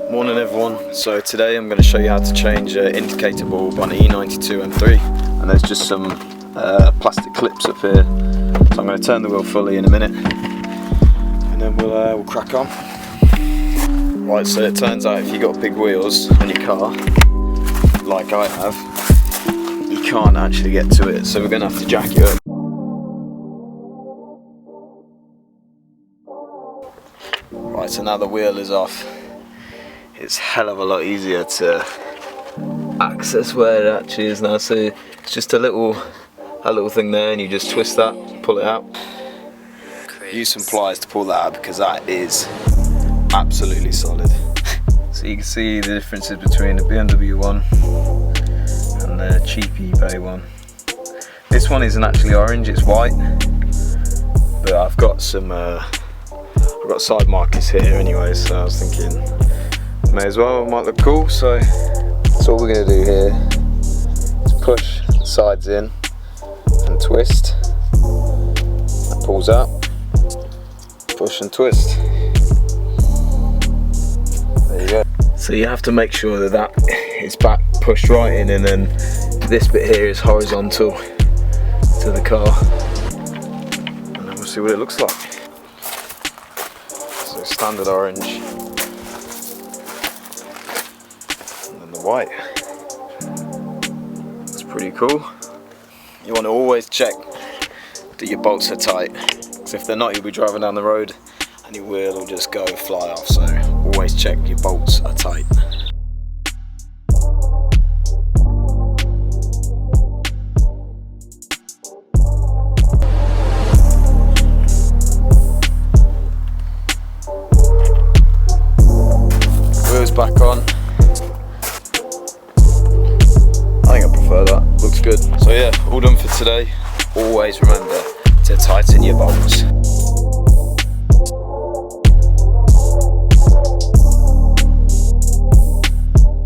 Morning everyone. So today I'm going to show you how to change indicator bulb on E92 M3, and there's just some plastic clips up here, so I'm going to turn the wheel fully in a minute and then we'll crack on. Right, so it turns out if you've got big wheels on your car like I have, you can't actually get to it, so we're going to have to jack it up. Right, so now the wheel is off, it's a hell of a lot easier to access where it actually is now. So it's just a little thing there, and you just twist that, pull it out. Use some pliers to pull that out because that is absolutely solid. So you can see the differences between the Bmw one and the cheap eBay one. This one isn't actually orange, it's white, but I've got some I've got side markers here anyway, so I was thinking may as well, it might look cool. So all we're going to do here is push the sides in and twist. That pulls out, push and twist. There you go. So you have to make sure that that is back pushed right in, and then this bit here is horizontal to the car, and then we'll see what it looks like. So standard orange, and then the white. It's pretty cool. You want to always check that your bolts are tight, because if they're not, you'll be driving down the road and your wheel will just go fly off. So always check your bolts are tight. Wheels back on. I think I prefer that, looks good. So yeah, all done for today. Always remember to tighten your bolts.